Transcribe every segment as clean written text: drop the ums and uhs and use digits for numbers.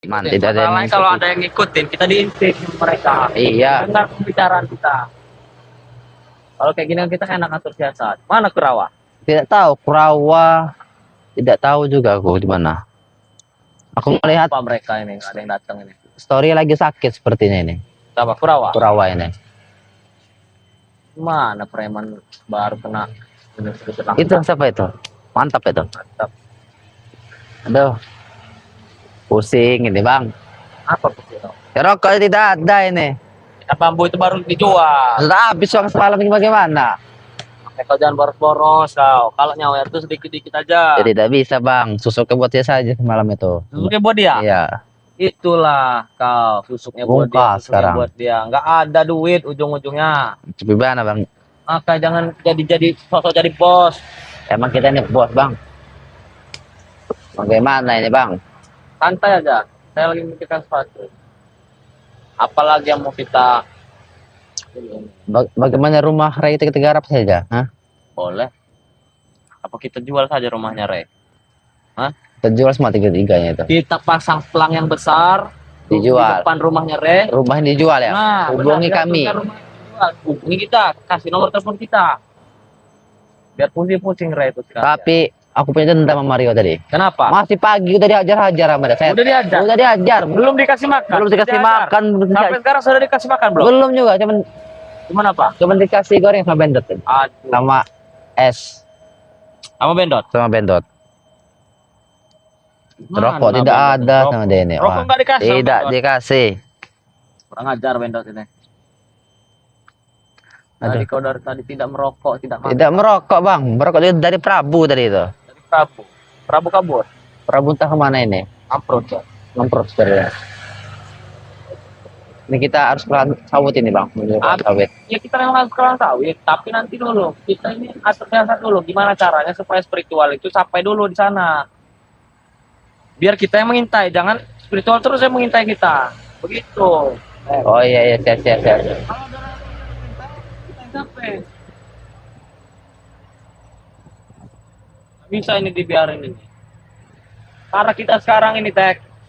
Man, tidak ada yang Masalahnya kalau ada yang ngikutin, kita diintip mereka. Iya. Dengar pembicaraan kita. Kalau kayak gini kan kita enak atur siasat. Mana Kurawa? Tidak tahu Kurawa, tidak tahu juga aku di mana. Aku melihat Apa mereka ini? Ada yang datang ini. story lagi sakit sepertinya ini. Siapa? Kurawa? Kurawa ini. Mana preman baru kena. Itu siapa itu? Mantap itu. Mantap. Aduh. Pusing ini, Bang. Apa itu? Ya, rokok tidak ada ini. Kita bambu itu baru dijual. Sudah habis uang semalam ini bagaimana? Kau jangan boros-boros kau. Kalau nyawer itu sedikit-sedikit aja. Ya, tidak bisa, Bang. Susuknya buat dia saja semalam itu. Susuknya buat dia? Iya. Itulah kau. Susuknya buat dia. Bungkas Susuknya sekarang. buat dia. Nggak ada duit ujung-ujungnya. Tapi mana, Bang? Maka jangan jadi sosok jadi bos. Emang kita ini bos, Bang. Bagaimana ini, Bang? Santai aja. Saya lagi memikirkan sesuatu. Apalagi yang mau kita Bagaimana rumah Ray itu kita garap saja? Hah? boleh. Apa kita jual saja rumahnya, Re? Hah? Kita jual semua tiga-tiganya itu. Kita pasang pelang yang besar di Dijual. depan rumahnya, Re. Rumahnya dijual ya? Nah, Hubungi benar, kami. biar rumahnya dijual. Hubungi kita, kasih nomor telepon kita. Biar pusing-pusing, Re, itu sekarang. Tapi aku punya dendam sama Mario tadi. Kenapa? Masih pagi udah dihajar-hajar sama dia. Udah diajar? Udah dihajar. Belum dikasih makan. Belum dikasih Diajar. makan. Sampai sekarang sudah dikasih makan, Bro? Belum juga, Cuman apa? cuman dikasih goreng sama bendot. Aduh. Sama es Sama bendot. sama bendot. Mana Rokok tidak bendot? ada Rokok. sama dia ini. Rokok Wah, nggak dikasih sama tidak bendot. dikasih. Kurang ajar bendot ini. Tadi Aduh. kau dari tadi tidak merokok, tidak makan. Tidak merokok, Bang. Merokok dari Prabu tadi itu. Dari Prabu. Prabu kabur. Prabu entah kemana ini. Amprot ya. Ngemprot sebenarnya. Ini kita harus pelan sawit ini, Bang. Menuju pelan sawit. Ya kita memang harus kelang sawit, tapi nanti dulu kita ini atur siasat dulu. Gimana caranya supaya spiritual itu sampai dulu di sana. Biar kita yang mengintai, jangan spiritual terus yang mengintai kita. Begitu. Oh iya, siap. Kalau ada orang yang mengintai, kita yang sampai. Nggak bisa ini dibiarin ini. Karena kita sekarang ini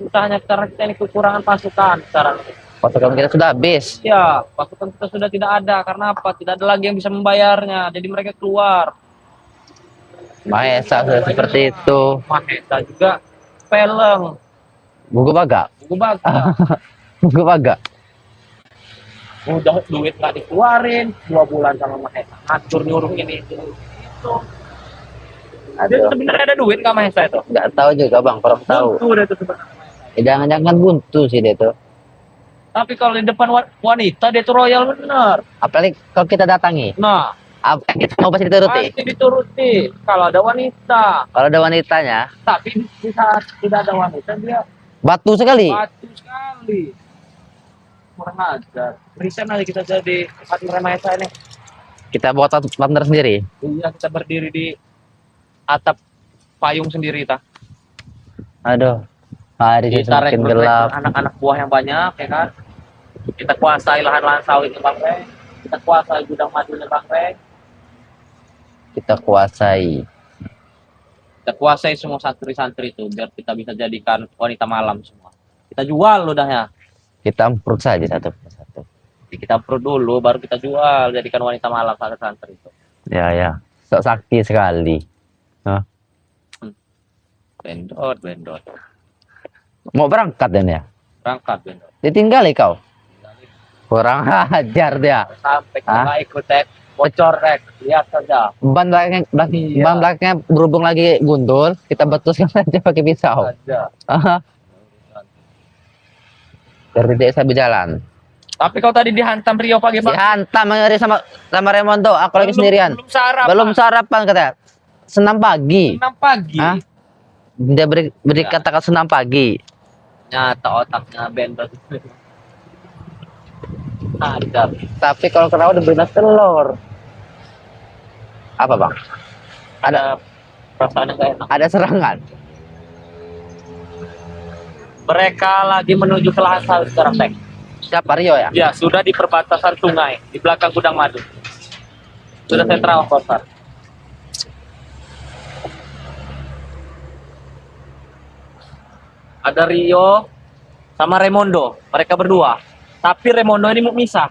susahnya karena kita ini kekurangan pasukan sekarang ini. Pasukan kita sudah habis. Ya, pasukan kita sudah tidak ada. Karena apa? Tidak ada lagi yang bisa membayarnya. Jadi mereka keluar. Mahesa sudah seperti itu. Mahesa juga peleng. Buku Baga. Buku bagus. Buku Baga. Udah duit nggak dikeluarin. 2 bulan sama Mahesa. Hancur nyuruh ini itu. Dia sebenarnya ada duit nggak Mahesa itu? Nggak tahu juga, Bang. Kurang tahu. Buntu dia itu sebenarnya. Jangan-jangan buntu sih dia tuh. Tapi kalau di depan wanita dia tuh royal bener. Apalagi kalau kita datangi. Nah, Apa kita mau pasti dituruti? pasti dituruti. Kalau ada wanita. Kalau ada wanitanya, Tapi di saat tidak ada wanita dia batu sekali. batu sekali. Kurang ajar. Resign aja kita jadi partner Mahesa ini. Kita buat partner sendiri. Iya, kita berdiri di atap payung sendiri ta. Aduh, hari Kita semakin rekrut gelap. anak-anak buah yang banyak ya kan. Kita kuasai lahan-lahan sawitnya Bang Reng. Kita kuasai gudang madunya Bang Reng. Kita kuasai. Kita kuasai semua santri-santri itu biar kita bisa jadikan wanita malam semua. Kita jual udah ya. Kita ampruk saja satu persatu. Jadi kita perlu dulu baru kita jual jadikan wanita malam santri itu. Ya. Sok sakti sekali. Hah? Bendot. Mau berangkat dan ya? Berangkat bendot. Ditinggali kau. Kurang ajar dia. Sampai kita Hah? nggak ikut bocor lihat saja. Ban Iya. belakangnya berhubung lagi gundul, kita betuskan aja pakai pisau. Saja. Aha. Biar tidak bisa berjalan. Tapi kau tadi dihantam Rio pagi Bang. Dihantam ngeri sama Remondo, aku lagi sendirian. Belum sarapan. Belum sarapan katanya. Senam pagi. 6 pagi. Hah? Dia beri katakan senam pagi. Nyata otaknya bendot. Ada. Tapi kalau kenapa diberi nasi telur? Apa, Bang? Ada perasaan yang gak enak. Ada serangan. Mereka lagi menuju ke lahan sawit sekarang, Tek. Siapa, Rio ya? Ya, sudah di perbatasan sungai, di belakang gudang madu. Sudah saya terawak, Ada Rio, sama Raimondo, mereka berdua. Tapi Raimondo ini mau misah.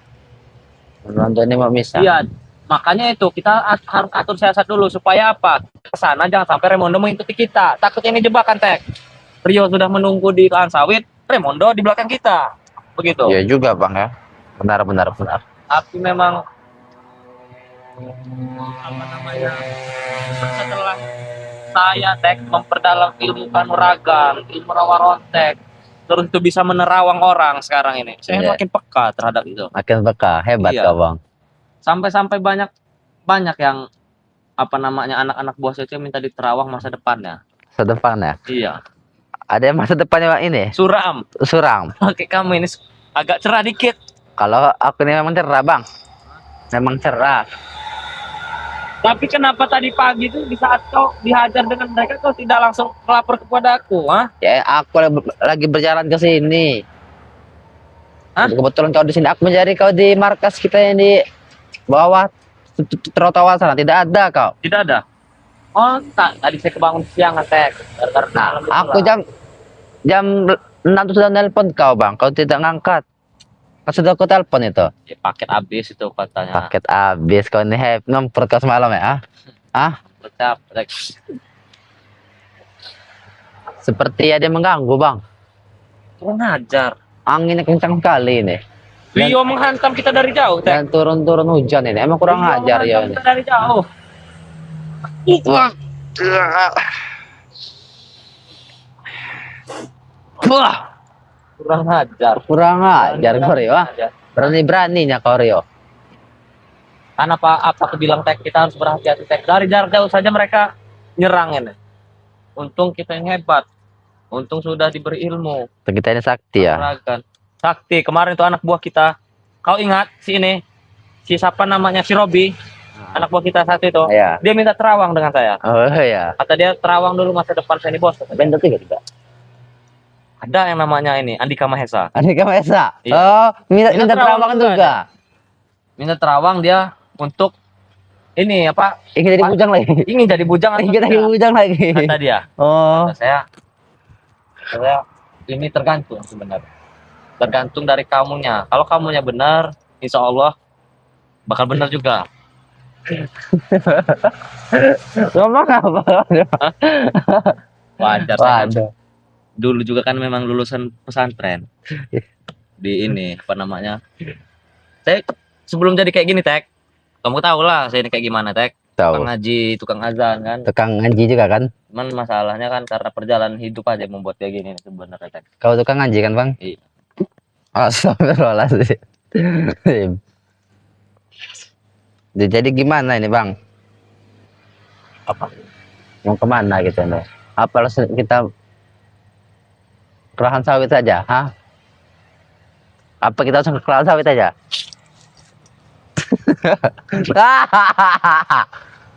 Nonton ini mau misah. Iya, makanya itu kita harus atur siasat dulu supaya apa? Kesana jangan sampai Raimondo mengikuti kita. Takutnya ini jebakan Tek. Rio sudah menunggu di lahan sawit, Raimondo di belakang kita. Begitu. Iya juga bang ya. Benar benar benar. Tapi memang apa namanya? Setelah saya Tek memperdalam ilmu kanuragan, ilmu rawarontek, terus itu bisa menerawang orang sekarang ini. Saya Iya. makin peka terhadap itu. Makin peka, hebat Iya. kau bang. Sampai-sampai banyak yang apa namanya anak-anak buah saya itu minta diterawang masa depannya. Sedepan ya. Iya. Ada yang masa depannya bang ini Suram. suram. Pakai kamu ini agak cerah dikit. Kalau aku ini memang cerah bang. Memang cerah. Tapi kenapa tadi pagi itu di saat kau dihajar dengan mereka kau tidak langsung melapor kepada aku, ha? Ya aku lagi berjalan ke sini. Hah? Kebetulan kau di sini. Aku mencari kau di markas kita yang di bawah trotoar sana. Tidak ada kau. Tidak ada. Oh, tadi saya kebangun siang, Tek. Nah, aku jam 6 tuh sudah nelpon kau bang. Kau tidak ngangkat. Kau sudah aku telepon itu. Ya, paket habis itu katanya. Paket habis kau ini nomor kau semalam ya? Ah? Tetap, Tek. Seperti ada yang mengganggu bang. Kurang ajar. Anginnya kencang sekali ini. Rio menghantam kita dari jauh, Tek. Dan turun-turun hujan ini. Emang kurang Rio ajar ya menghantam ini. kita dari jauh. Wah, Kurang ajar. kurang ajar kau Rio. Ah. Berani-beraninya kau Rio. Karena apa aku bilang Tek, kita harus berhati-hati Tek. Dari jarak jauh saja mereka nyerang ini. Untung kita yang hebat. Untung sudah diberi ilmu. Kita ini sakti ya. Kanuragan. Sakti, kemarin itu anak buah kita. Kau ingat si ini? Si siapa namanya? Si Robi. Anak buah kita saat itu. Iya. Dia minta terawang dengan saya. Oh ya. Kata dia terawang dulu masa depan saya ini bos. Benda tiga juga. Ada yang namanya ini Andika Mahesa. Andika Mahesa. Iya. Oh, minta Minta terawang terawang juga. Minta terawang dia untuk ini apa? Ingin jadi bujang lagi. Ingin jadi bujang atau Ingin jadi tidak? bujang lagi. Kata dia. Oh. Kata saya ini tergantung sebenarnya. Tergantung dari kamunya. Kalau kamunya benar, insya Allah bakal benar juga. Ngomong apa? Wajar. Saya kan Waduh. dulu juga kan memang lulusan pesantren di ini apa namanya. Saya sebelum jadi kayak gini Tek, kamu tahu lah saya ini kayak gimana Tek. Tukang Tahu. ngaji, tukang azan kan. Tukang ngaji juga kan? Cuman masalahnya kan karena perjalanan hidup aja membuat kayak gini sebenarnya Tek. Kau tukang ngaji kan bang? Iya. Astagfirullahaladzim. Jadi gimana ini bang? Apa? Mau kemana gitu nih? Apa kita ke lahan sawit saja? Hah? Apa kita langsung ke lahan sawit aja?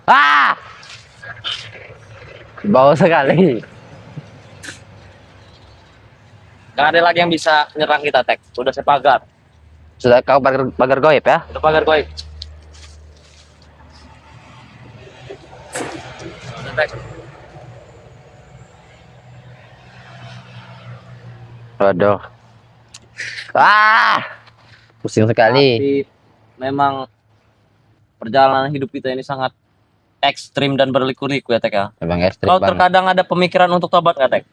Ah! Bau sekali. Gak ada lagi yang bisa nyerang kita Tek. Udah saya pagar. Sudah kau pagar goib ya? Udah pagar goib. Udah Tek. Waduh. Ah! Pusing sekali. Tapi memang perjalanan hidup kita ini sangat ekstrim dan berliku-liku ya Tek ya. Memang ekstrim Kau banget. terkadang ada pemikiran untuk tobat nggak Tek?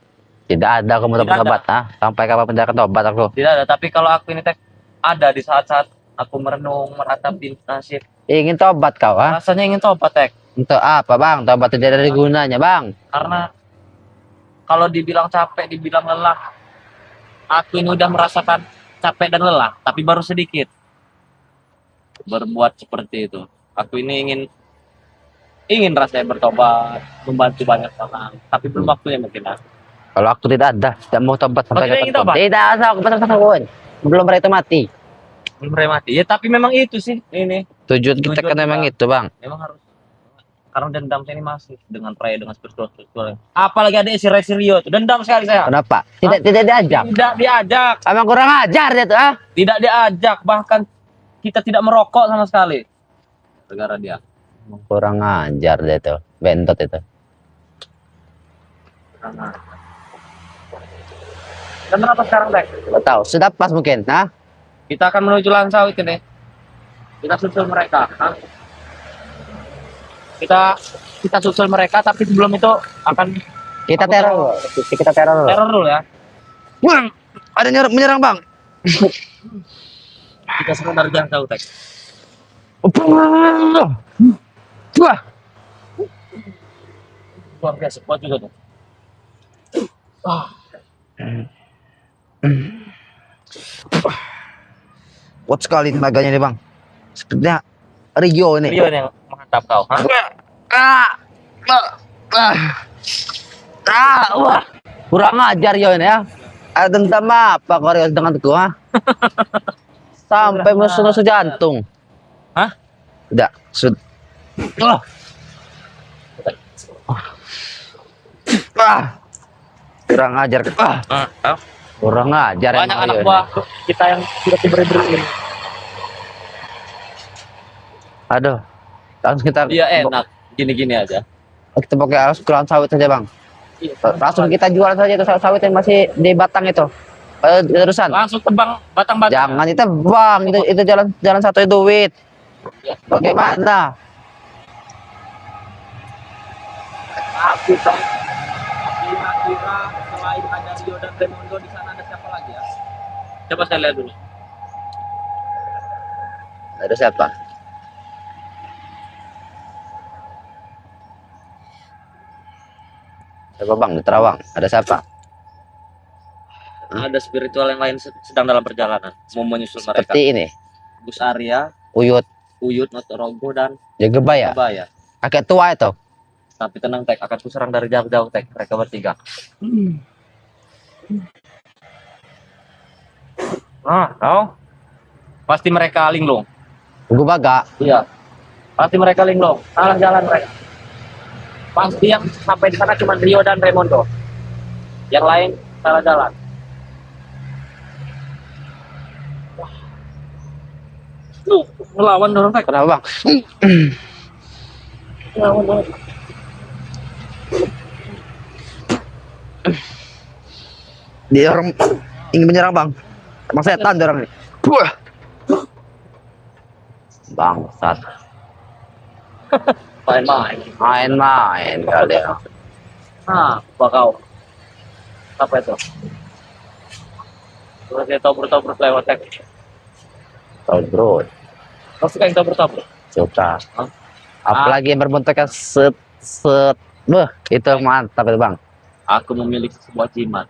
Tidak ada kamu Tidak ada. tobat ah. Sampai kapan penjara tobat aku? Tidak ada, tapi kalau aku ini Tek ada di saat-saat aku merenung, meratapi nasib. Ingin tobat kau ah? Rasanya ingin tobat Tek. Untuk apa bang? Tobat tidak ada gunanya bang. Karena kalau dibilang capek, dibilang lelah, aku ini udah merasakan capek dan lelah, tapi baru sedikit berbuat seperti itu. Aku ini ingin rasanya bertobat, membantu banyak orang, tapi belum waktunya mungkin. Kalau aku tidak ada, tidak mau tobat sampai tidak ingin kapanpun. tobat? Tidak ada, aku pasang belum pernah itu mati. Belum pernah mati. Ya tapi memang itu sih ini. Tujuan kita Tujuan kan memang kita. itu bang. Memang harus karena dendam saya ini masih dengan peraya dengan spiritual. Apalagi ada si Rio itu dendam sekali saya. Kenapa? Tidak diajak. Tidak diajak, Emang kurang ajar dia tuh ah. tidak diajak, bahkan kita tidak merokok sama sekali. Gara-gara dia. Emang kurang ajar dia tuh. Bentot itu. Karena Jam berapa sekarang, Tek? Nggak tahu. Sudah pas mungkin, nah? Kita akan menuju lahan sawit ini. Kita susul mereka. Hah? Kita susul mereka, tapi sebelum itu akan Kita Aku teror. Kita teror. teror dulu ya. Bang, ada menyerang bang. Kita serang dari jauh jauh, Tek. Wah, Luar biasa, kuat juga tuh. kuat sekali tenaganya nih bang. Sepertinya Rio ini. Rio yang menghadap kau. Hah? Wah, kurang ajar Rio ini ya. Ada dendam apa kau Rio dengan aku, ha? Sampai musuh-musuh jantung. Hah? Tidak, kurang ajar. Kurang ajar Banyak emang anak Rio buah ini. kita yang sudah diberi ini. Aduh, langsung kita. Dia enak, gini-gini aja. Kita pakai keran sawit saja bang. Langsung kita jual saja itu sawit yang masih di batang itu. Terusan. Langsung tebang batang-batang. Jangan itu bang, itu jalan satu duit. Bagaimana? Aku kira-kira selain ada Rio dan Raimondo di sana ada siapa lagi ya? Coba saya lihat dulu. Ada siapa? Siapa bang di Terawang? Ada siapa? Ada spiritual yang lain sedang dalam perjalanan, mau menyusul mereka. Seperti ini. Gus Arya, Uyut, Uyut, Notorogo dan Jagebaya. Surabaya. Kakek tua itu. Tapi tenang, Tek, akan kuserang dari jauh-jauh, Tek. Mereka bertiga. Tahu? Pasti mereka linglung. Gue baga. Iya. Pasti mereka linglung. Salah jalan mereka. Pasti yang sampai di sana cuma Rio dan Raimondo. Yang lain salah jalan. Lu ngelawan dorong, Tek. Kenapa bang? Ngelawan dorong. Dia orang ingin menyerang bang. Emang setan dia orang ini. Wah. Bangsat. Main-main. Main-main kali ya. Apa kau? Apa itu? Terus dia tobruk-tobruk lewat, Tek. Tahu bro. Kau suka yang tobruk-tobruk? Suka. Hah? Apalagi yang berbentuknya set. Itu mantap itu bang. Aku memiliki sebuah jimat.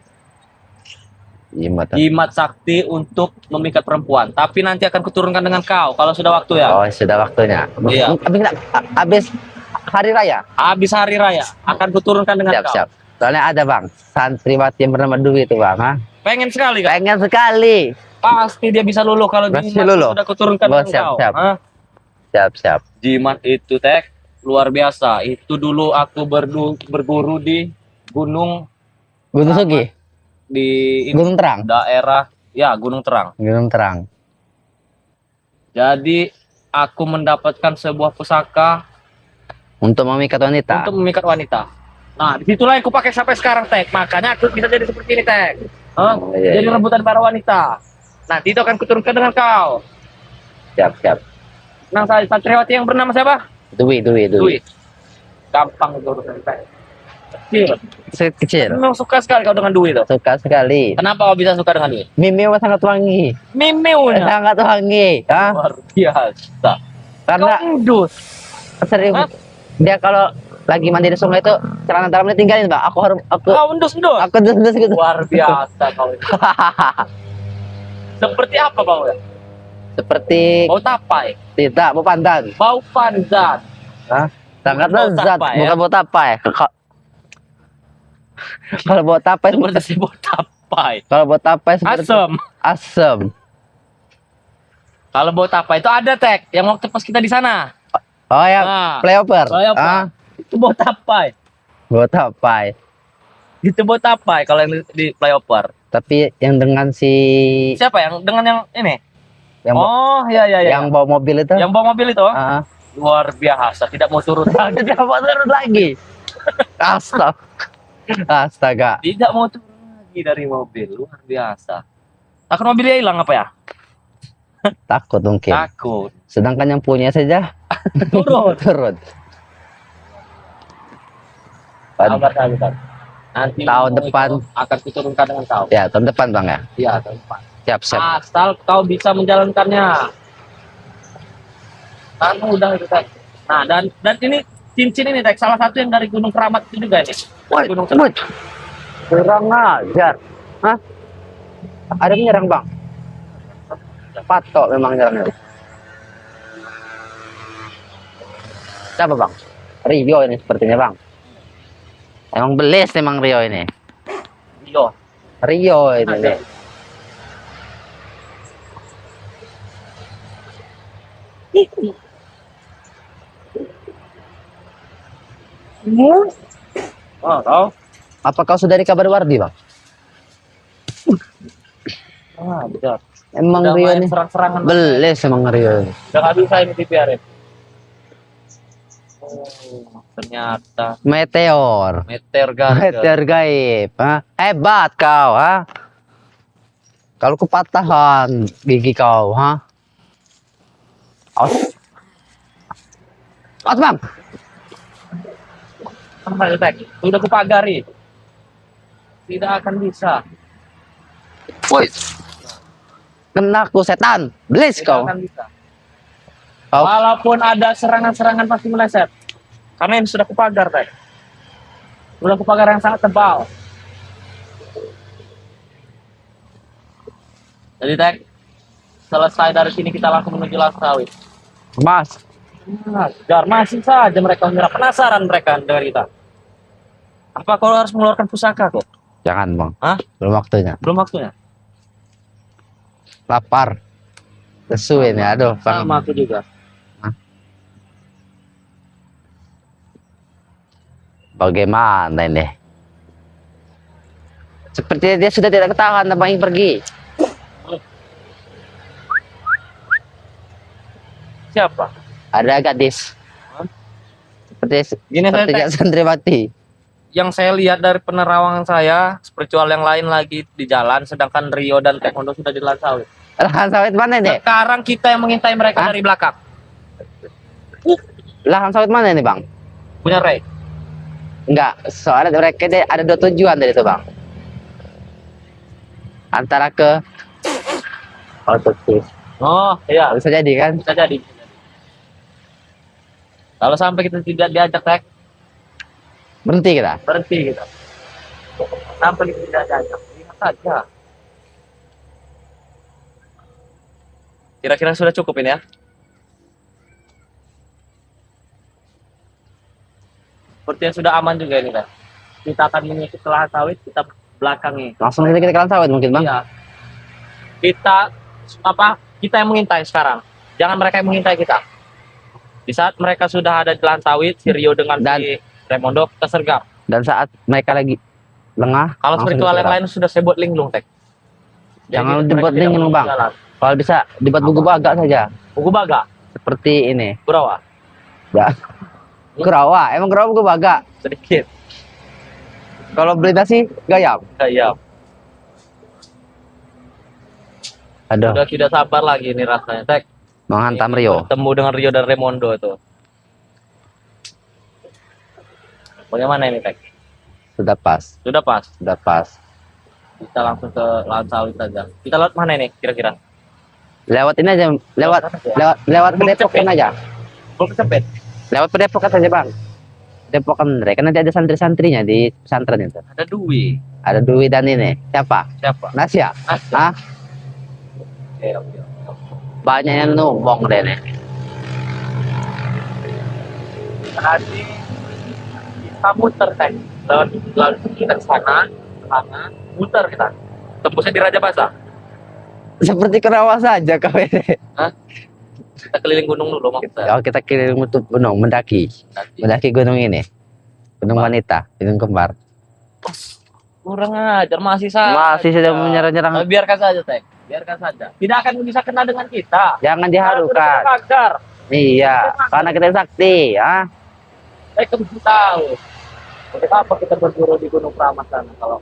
Jimat. Jimat sakti untuk memikat perempuan. Tapi nanti akan kuturunkan dengan kau kalau sudah waktu ya. Oh sudah waktunya. Iya. Habis hari raya. Habis hari raya akan kuturunkan dengan Siap kau. siap. Soalnya ada bang. Santriwati yang bernama Dwi itu bang. Ha? Pengen sekali kan? Pengen sekali. Pasti dia bisa luluh kalau Pasti jimat luluh. sudah kuturunkan Oh, dengan siap, kau. siap. Hah? Siap siap. Jimat itu, Tek, luar biasa. Itu dulu aku berguru di gunung Gunung Sugi. di Gunung Terang. daerah ya Gunung Terang. Gunung Terang. Jadi aku mendapatkan sebuah pusaka Untuk memikat wanita. untuk memikat wanita. Nah, disitulah yang aku pakai sampai sekarang, Tek. Makanya aku bisa jadi seperti ini, Tek. Hah? Oh, iya, Jadi iya. rebutan para wanita. Nanti itu akan kuturunkan dengan kau. Siap siap. Nah, saya Santriwati yang bernama siapa? Dwi. Dwi. Gampang itu urusan, Tek. Kecil. Kecil. Memang suka sekali kau dengan Dwi itu. Suka sekali. Kenapa kau bisa suka dengan Dwi? Mimiu sangat wangi. Mimiunya Sangat wangi. Hah? luar biasa. Karena Kau endus. sering Hah? dia kalau lagi mandi di sungai itu celana dalamnya tinggalin bang. Aku Kau endus. aku dus gitu. Luar biasa kau itu. Seperti apa bau ya? Seperti Bau tapai, tidak mau pandan. bau pandan. Hah? Sangat Bukan bau lezat, tapai, bukan ya? bau tapai. Kalau bau tapai Seperti si bau tapai. kalau bau tapai seperti Asam. asam. Kalau bau tapai itu ada, Tek, yang waktu pas kita di sana. Oh ya, Nah, playoper. playoper. Ah, itu bau tapai. bau tapai. Itu bau tapai kalau yang di flyover. Tapi yang dengan si Siapa yang dengan yang ini? yang Oh, iya iya iya. yang bawa mobil itu. Yang bawa mobil itu Ah, luar biasa, tidak mau turun lagi. tidak mau turun lagi. Astaga. Astaga. Tidak mau turun lagi. lagi dari mobil, luar biasa. Takut mobilnya hilang apa ya? Takut mungkin. Takut. Sedangkan yang punya saja Turun. turun. Sabar sabar. Nanti Tahun mau depan. itu akan kuturunkan dengan kau. Ya, tahun depan Bang ya. Iya, tahun depan. Siap, siap. Asal kau bisa menjalankannya. Kan udah itu Tek. Nah, dan ini cincin ini Tek, salah satu yang dari Gunung Keramat itu juga nih. Gunung Keramat. Kurang ajar. Hah? Ada menyerang Bang? Patok memang nyerangnya. Siapa Bang? Rio ini sepertinya Bang. Emang belis emang Rio ini. Iya. Rio ini nih. Oh, tahu. Apa kau sudah dikabar Wardi Bang? Ah, benar. Emang Udah Rio main ini serang-serangan. belis emang Rio ini. Udah nggak bisa ini dibiarin. Oh, ternyata Meteor. meteor gagal. Meteor gaib. Hah? Hebat kau, ha? Kalau kepatahan gigi kau, ha? Aus. Aus Bang. Sampai Tek. Udah kupagari. Tidak akan bisa. Woi. Kenaku setan. Belis Tidak kau. akan bisa. Kau Walaupun ada serangan-serangan pasti meleset. Karena ini sudah kupagar, Tek. Sudah kupagar yang sangat tebal. Jadi, Tek, selesai dari sini kita langsung menuju Langkawi. Mas. Dar masih saja mereka menyerah. Penasaran mereka dengan kita. Apa kau harus mengeluarkan pusaka kok? Jangan Bang. Hah? Belum waktunya. Belum waktunya. Lapar. Lesu ini. Aduh. Bang. Sama aku juga. Bagaimana ini? Sepertinya dia sudah tidak ketahan dan ingin pergi. Siapa? Ada gadis. Hah? Gini saya, Sepertinya Tek, santriwati. yang saya lihat dari penerawangan saya, spiritual yang lain lagi di jalan, sedangkan Rio dan Taekwondo sudah di Langkawi. Lahan sawit mana ini? Sekarang kita yang mengintai mereka Hah? dari belakang. Lahan sawit mana ini Bang? Punya Ray. Enggak, soalnya mereka ada dua tujuan dari itu Bang. Antara ke Ototis. Oh, iya. Bisa jadi kan? Bisa jadi. Kalau sampai kita tidak diajak Tek, Berhenti kita. berhenti kita. Sampai kita tidak diajak, lihat saja. Kira-kira sudah cukup ini ya? Sepertinya sudah aman juga ini kan. Kita akan mengikuti lahan sawit, kita belakangi. Langsung aja kita ke lahan sawit mungkin Bang. Iya. Kita yang mengintai sekarang. Jangan mereka yang mengintai kita. Di saat mereka sudah ada di lahan sawit, si Rio dengan si Raimondo kesergap. Dan saat mereka lagi lengah, Kalau langsung spiritual yang diserang. lain sudah saya buat linglung Tek. Jangan Jadi dibuat mereka tidak linglung, mau Bang. jalan. Kalau bisa dibuat buku baga saja. Buku baga, Seperti ini. Burawa, Ya. Kurawa, emang kurawa buku baga. sedikit. Kalau beli nasi gayam. Iya. Aduh, Sudah tidak sabar lagi ini rasanya Tek. menghantam Ini Rio. bertemu dengan Rio dan Raimondo itu. Bagaimana ini Tek? Sudah pas, Sudah pas. sudah pas. Kita langsung ke lahan sawit saja. Kita lewat mana ini kira-kira? Lewat ini aja, lewat Padepokan aja. Belum cepet. Lewat Padepokan saja, Bang. Padepokan mereka nanti ada santri-santrinya di pesantren itu. Ada Dwi. Ada Dwi dan ini. Siapa? Siapa? Nasya. Ada. Hah? Oke. Banyak yang numpang deh nih. Tadi kita muter Tek. Lalu kita ke sana, muter kita. Tembusnya di Raja Basa. Seperti kerawas saja kau ini. Kita keliling gunung dulu maksudnya. Oh, kita kirim untuk gunung, mendaki. Mendaki gunung ini. Gunung wanita, gunung kembar. Kurang ajar masih saja. Masih sudah menyerang-nyerang. Biarkan saja Tek. Biarkan saja. Tidak akan bisa kena dengan kita. Jangan diharukan. Agar. Iya, karena kita sakti, ya. Kamu tahu. Kenapa kita berburu di Gunung Keramat sana kalau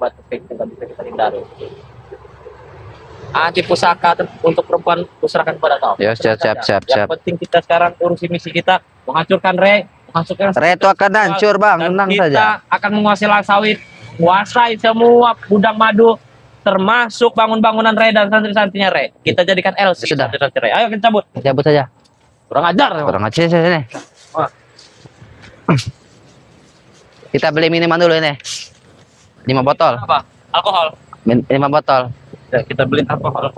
akibat efek yang bisa kita hindari. Anti pusaka untuk perempuan kuserahkan kepada kau. Ya, siap, siap, siap, Yang siap. penting kita sekarang urusi misi kita, menghancurkan menghancurkan Re itu akan hancur, Bang. dan Tenang kita saja. akan menguasai ladang sawit, menguasai semua gudang madu, termasuk bangun-bangunan Re dan santri-santrinya Re. Kita jadikan LC Ya sudah. santri-santri Re. Ayo kita cabut. Cabut saja. Kurang ajar. Kurang aja sini. Wah. Kita beli minuman dulu ini. 5 botol. Apa? Alkohol. 5 botol. Ya, kita beli alkohol.